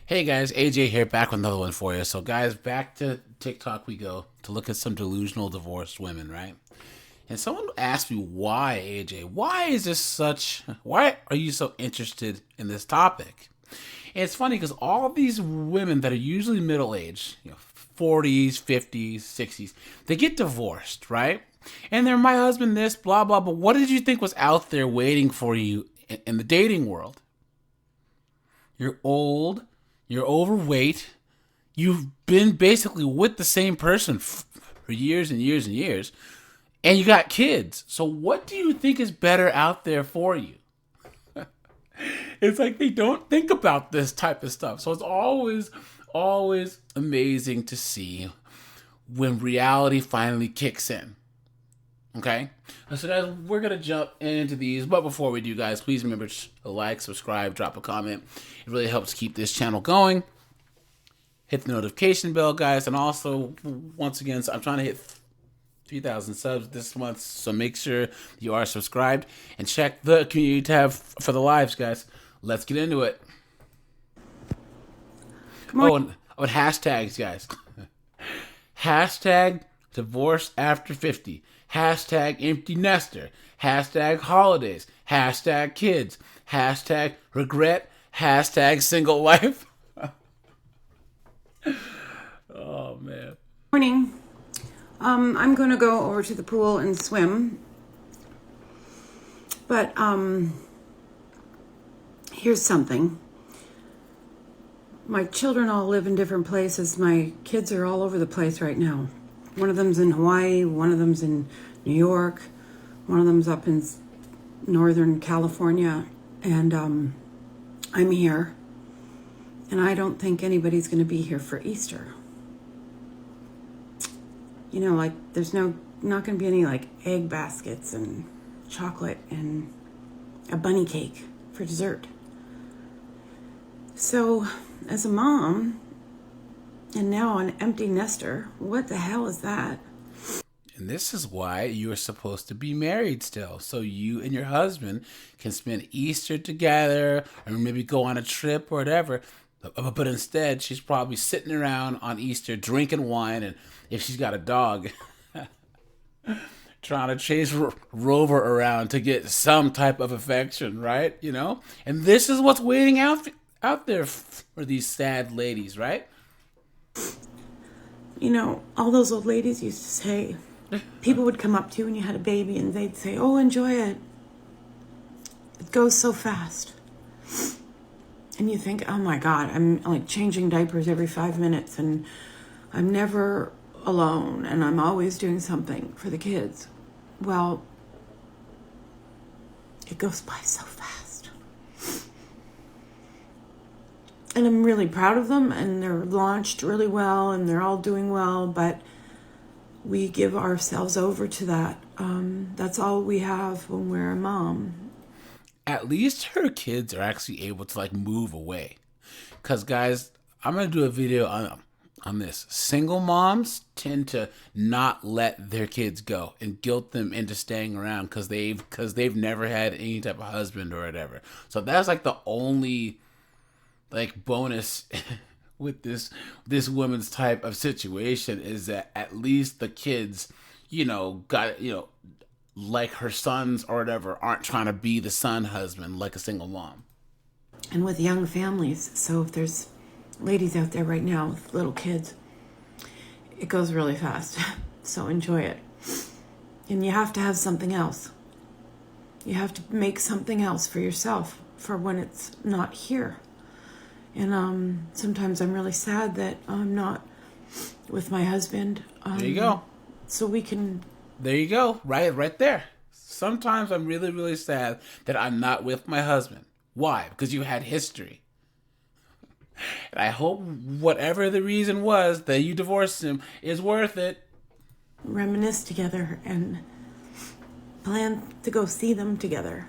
Hey guys, AJ here, back with another one for you. So guys, back to TikTok we go to look at some delusional divorced women, right? And someone asked me why, AJ, why are you so interested in this topic? And it's funny because all of these women that are usually middle aged, 40s, 50s, 60s, they get divorced, right? And they're my husband this, blah, blah, but what did you think was out there waiting for you in the dating world? You're old, you're overweight, you've been basically with the same person for years and years and years, and you got kids. So what do you think is better out there for you? It's like they don't think about this type of stuff. So it's always amazing to see when reality finally kicks in. Okay? So guys, we're going to jump into these. But before we do, guys, please remember to like, subscribe, drop a comment. It really helps keep this channel going. Hit the notification bell, guys. And also, once again, I'm trying to hit 3,000 subs this month. So make sure you are subscribed. And check the community tab for the lives, guys. Let's get into it. And hashtags, guys. Hashtag divorce after 50. Hashtag empty nester. Hashtag holidays. Hashtag kids. Hashtag regret. Hashtag single life. Oh, man. Morning. I'm going to go over to the pool and swim. But here's something. My children all live in different places. My kids are all over the place right now. One of them's in Hawaii, one of them's in New York, one of them's up in Northern California, and I'm here. And I don't think anybody's going to be here for Easter. You know, like there's not going to be any like egg baskets and chocolate and a bunny cake for dessert. So, as a mom, and now an empty nester, what the hell is that? And this is why you're supposed to be married still. So you and your husband can spend Easter together or maybe go on a trip or whatever. But instead, she's probably sitting around on Easter drinking wine. And if she's got a dog, trying to chase Rover around to get some type of affection, right? You know? And this is what's waiting out there for these sad ladies, right? You know, all those old ladies used to say, people would come up to you when you had a baby and they'd say, oh, enjoy it. It goes so fast. And you think, oh my God, I'm like changing diapers every 5 minutes and I'm never alone and I'm always doing something for the kids. Well, it goes by so fast. And I'm really proud of them and they're launched really well and they're all doing well, but we give ourselves over to that. That's all we have when we're a mom. At least her kids are actually able to like move away. Cause guys, I'm gonna do a video on this. Single moms tend to not let their kids go and guilt them into staying around because they've never had any type of husband or whatever. So that's like the only like bonus with this woman's type of situation is that at least the kids, got like her sons or whatever, aren't trying to be the son husband like a single mom. And with young families, so if there's ladies out there right now with little kids, it goes really fast. So enjoy it. And you have to have something else. You have to make something else for yourself for when it's not here. And sometimes I'm really sad that I'm not with my husband. There you go. So we can... There you go. Right there. Sometimes I'm really, really sad that I'm not with my husband. Why? Because you had history. And I hope whatever the reason was that you divorced him is worth it. Reminisce together and plan to go see them together.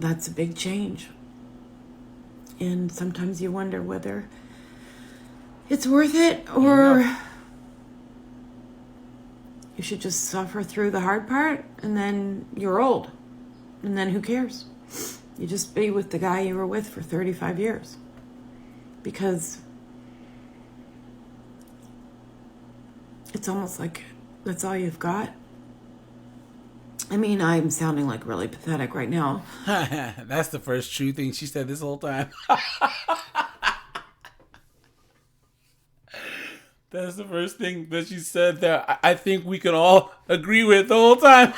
That's a big change. And sometimes you wonder whether it's worth it or you should just suffer through the hard part and then you're old. And then who cares? You just be with the guy you were with for 35 years. because it's almost like that's all you've got. I mean, I'm sounding like really pathetic right now. That's the first true thing she said this whole time. That's the first thing that she said that I think we can all agree with the whole time.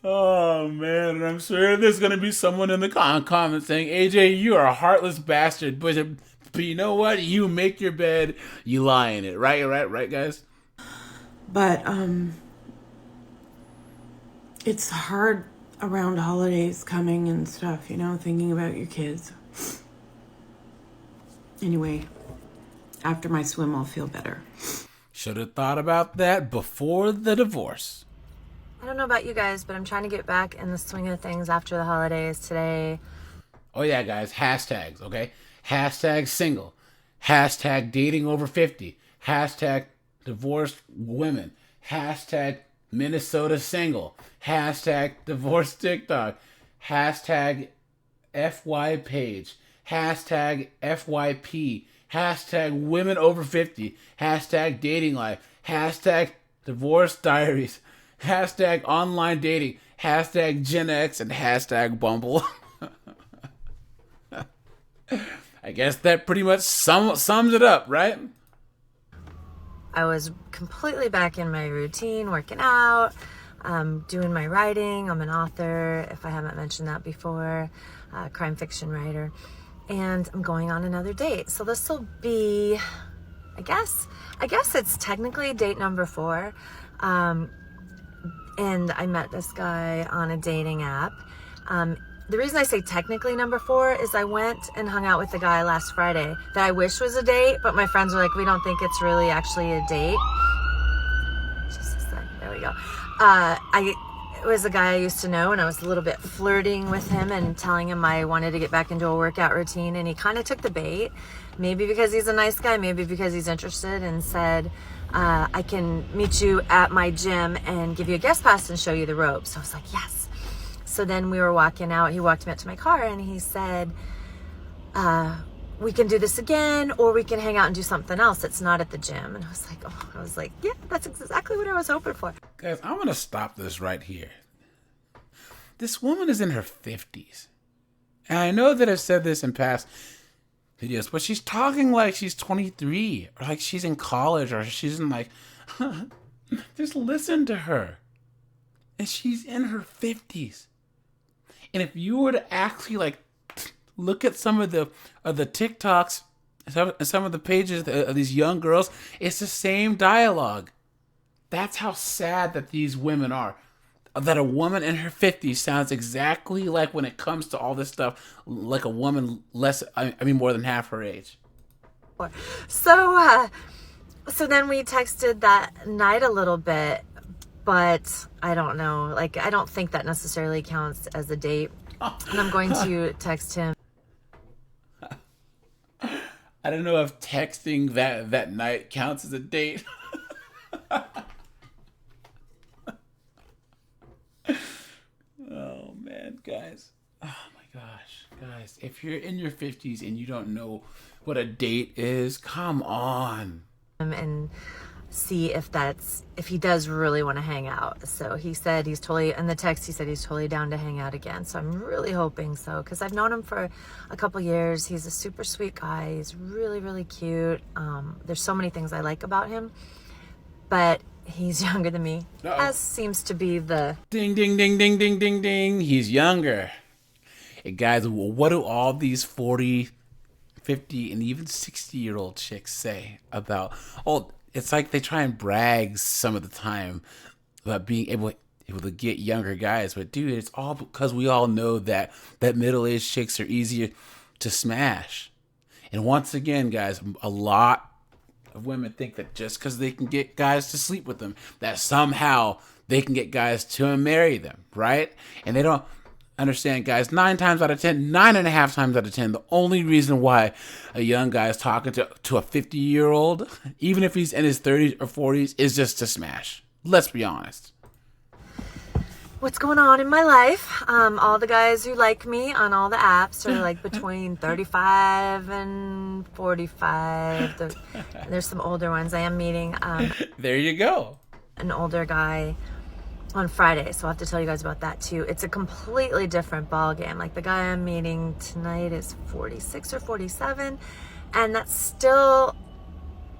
Oh man, and I'm sure there's gonna be someone in the comments saying, "AJ, you are a heartless bastard," but you know what? You make your bed, you lie in it, right, guys. But it's hard around holidays coming and stuff, you know, thinking about your kids. Anyway, after my swim, I'll feel better. Should have thought about that before the divorce. I don't know about you guys, but I'm trying to get back in the swing of things after the holidays today. Oh yeah, guys, hashtags, okay? Hashtag single. Hashtag dating over 50. Hashtag divorced women. Hashtag Minnesota single. Hashtag divorced TikTok. Hashtag FY page. Hashtag FYP. Hashtag women over 50. Hashtag dating life. Hashtag divorce diaries. Hashtag online dating. Hashtag Gen X and hashtag Bumble. I guess that pretty much sums it up, right? I was completely back in my routine, working out, doing my writing. I'm an author, if I haven't mentioned that before, crime fiction writer. And I'm going on another date. So this will be, I guess it's technically date number 4. And I met this guy on a dating app. The reason I say technically number 4 is I went and hung out with the guy last Friday that I wish was a date, but my friends were like, we don't think it's really actually a date. Just a sec. There we go. It was a guy I used to know, and I was a little bit flirting with him and telling him I wanted to get back into a workout routine, and he kind of took the bait, maybe because he's a nice guy, maybe because he's interested, and said, I can meet you at my gym and give you a guest pass and show you the ropes. So I was like, yes. So then we were walking out. He walked me up to my car and he said, we can do this again, or we can hang out and do something else that's not at the gym. And I was like, yeah, that's exactly what I was hoping for. Guys, I'm going to stop this right here. This woman is in her 50s. And I know that I've said this in past videos, but she's talking like she's 23, or like she's in college, or she's in like, just listen to her. And she's in her 50s. And if you were to actually like look at some of the TikToks, some of the pages of these young girls, it's the same dialogue. That's how sad that these women are. That a woman in her 50s sounds exactly like, when it comes to all this stuff, like a woman more than half her age. So then we texted that night a little bit, but I don't know. Like, I don't think that necessarily counts as a date. And I'm going to text him. I don't know if texting that night counts as a date. Oh man, guys. Oh my gosh. Guys, if you're in your 50s and you don't know what a date is, come on. And see if he does really want to hang out. So he said he's totally, in the text he said he's totally down to hang out again. So I'm really hoping so, because I've known him for a couple years. He's a super sweet guy. He's really, really cute. There's so many things I like about him, but he's younger than me. Uh-oh. As seems to be the ding ding ding ding ding ding ding. He's younger. Hey guys, what do all these 40, 50, and even 60-year-old chicks say about, it's like they try and brag some of the time about being able to get younger guys. But dude, it's all because we all know that middle-aged chicks are easier to smash. And once again, guys, a lot of women think that just because they can get guys to sleep with them, that somehow they can get guys to marry them, right? And they don't understand, guys, 9.5 times out of 10, the only reason why a young guy is talking to a 50-year-old, even if he's in his 30s or 40s, is just to smash. Let's be honest. what's going on in my life. All the guys who like me on all the apps are like between 35 and 45. There's some older ones. I am meeting There you go. an older guy on Friday, so I'll have to tell you guys about that too. It's a completely different ball game. Like the guy I'm meeting tonight is 46 or 47, and that still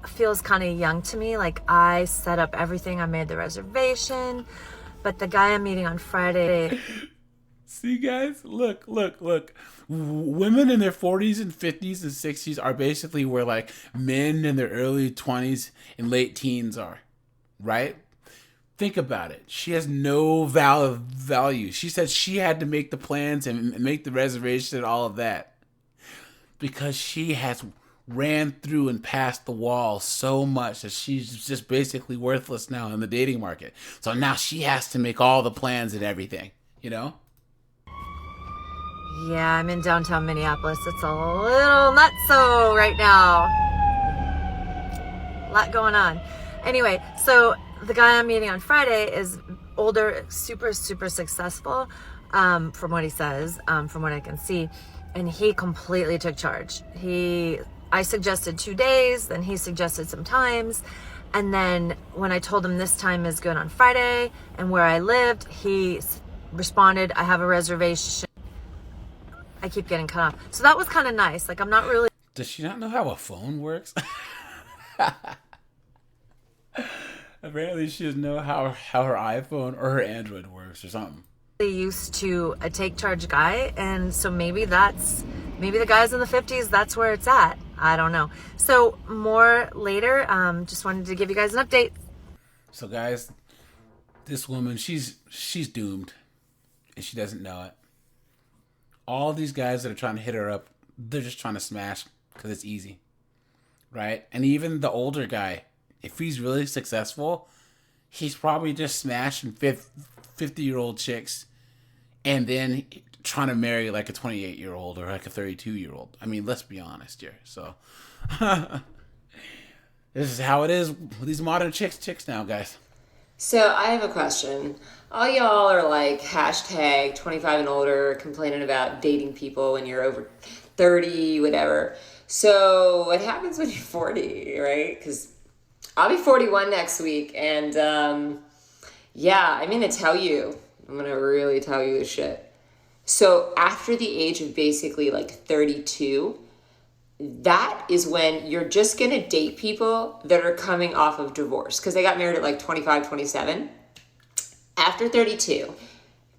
feels kind of young to me. Like I set up everything, I made the reservation, but the guy I'm meeting on Friday. See, guys, look. Women in their 40s and 50s and 60s are basically where like men in their early 20s and late teens are, right? Think about it. She has no value. She said she had to make the plans and make the reservation and all of that because she has ran through and passed the wall so much that she's just basically worthless now in the dating market. So now she has to make all the plans and everything, you know? Yeah, I'm in downtown Minneapolis. It's a little nutso right now. A lot going on. Anyway, so the guy I'm meeting on Friday is older, super successful, from what he says, from what I can see, and he completely took charge. I suggested 2 days, then he suggested some times, and then when I told him this time is good on Friday and where I lived, he responded, I have a reservation. I keep getting cut off. So that was kind of nice. Like, I'm not really... Does she not know how a phone works? Apparently she doesn't know how her iPhone or her Android works or something. used to a take charge guy, and so maybe the guys in the 50s, that's where it's at. I don't know. So more later. Just wanted to give you guys an update. So guys, this woman, she's doomed, and she doesn't know it. All these guys that are trying to hit her up, they're just trying to smash because it's easy, right? And even the older guy, if he's really successful, he's probably just smashing 50-year-old chicks and then trying to marry like a 28-year-old or like a 32-year-old. I mean, let's be honest here. So this is how it is with these modern chicks now, guys. So I have a question. All y'all are like hashtag 25 and older, complaining about dating people when you're over 30, whatever. So what happens when you're 40, right? Because I'll be 41 next week, and yeah, I'm gonna tell you. I'm gonna really tell you this shit. So after the age of basically like 32, that is when you're just going to date people that are coming off of divorce because they got married at like 25, 27. After 32,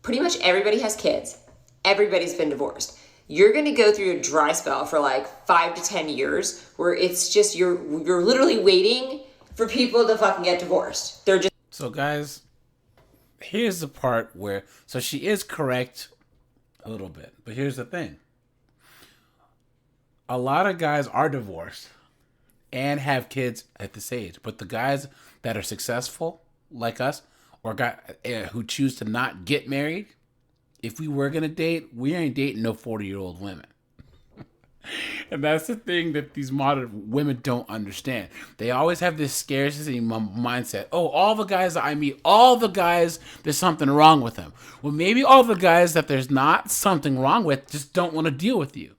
pretty much everybody has kids. Everybody's been divorced. You're going to go through a dry spell for like 5 to 10 years where it's just you're literally waiting for people to fucking get divorced. They're just... So guys, here's the part where, so she is correct a little bit, but here's the thing. A lot of guys are divorced and have kids at this age, but the guys that are successful like us or who choose to not get married, if we were gonna date, we ain't dating no 40-year-old women. And that's the thing that these modern women don't understand. They always have this scarcity mindset. Oh, all the guys that I meet, all the guys, there's something wrong with them. Well, maybe all the guys that there's not something wrong with just don't want to deal with you.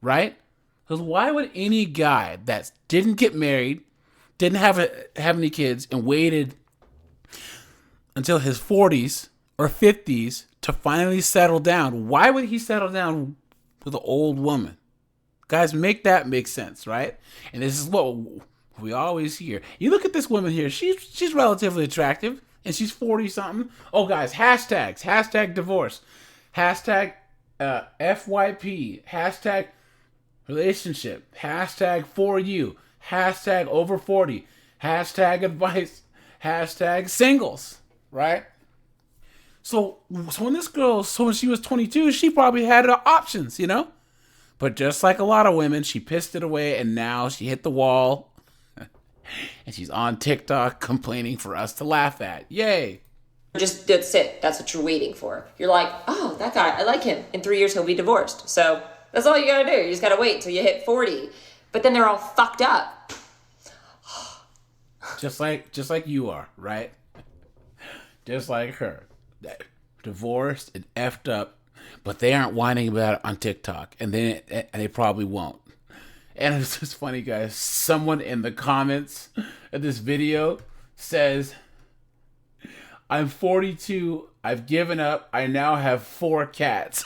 Right? Because why would any guy that didn't get married, didn't have any kids, and waited until his 40s or 50s to finally settle down, why would he settle down with an old woman? Guys, make that make sense, right? And this is what we always hear. You look at this woman here, she's relatively attractive, and she's 40-something. Oh, guys, hashtags, hashtag divorce, hashtag FYP, hashtag relationship, hashtag for you, hashtag over 40, hashtag advice, hashtag singles, right? So when this girl, when she was 22, she probably had options, you know? But just like a lot of women, she pissed it away, and now she hit the wall, and she's on TikTok complaining for us to laugh at. Yay. Just, that's it. That's what you're waiting for. You're like, oh, that guy, I like him. In 3 years, he'll be divorced. So that's all you gotta do. You just gotta wait till you hit 40. But then they're all fucked up. just like you are, right? Just like her. divorced and effed up, but they aren't whining about it on TikTok, and they probably won't. And it's just funny, guys. Someone in the comments of this video says, "I'm 42. I've given up. I now have 4 cats."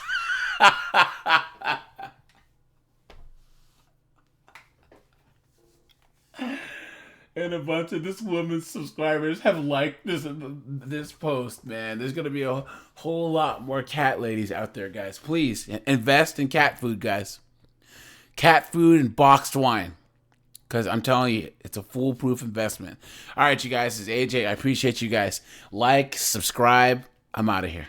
And a bunch of this woman's subscribers have liked this post, man. There's going to be a whole lot more cat ladies out there, guys. Please invest in cat food, guys. Cat food and boxed wine. Because I'm telling you, it's a foolproof investment. All right, you guys. This is AJ. I appreciate you guys. Like, subscribe. I'm out of here.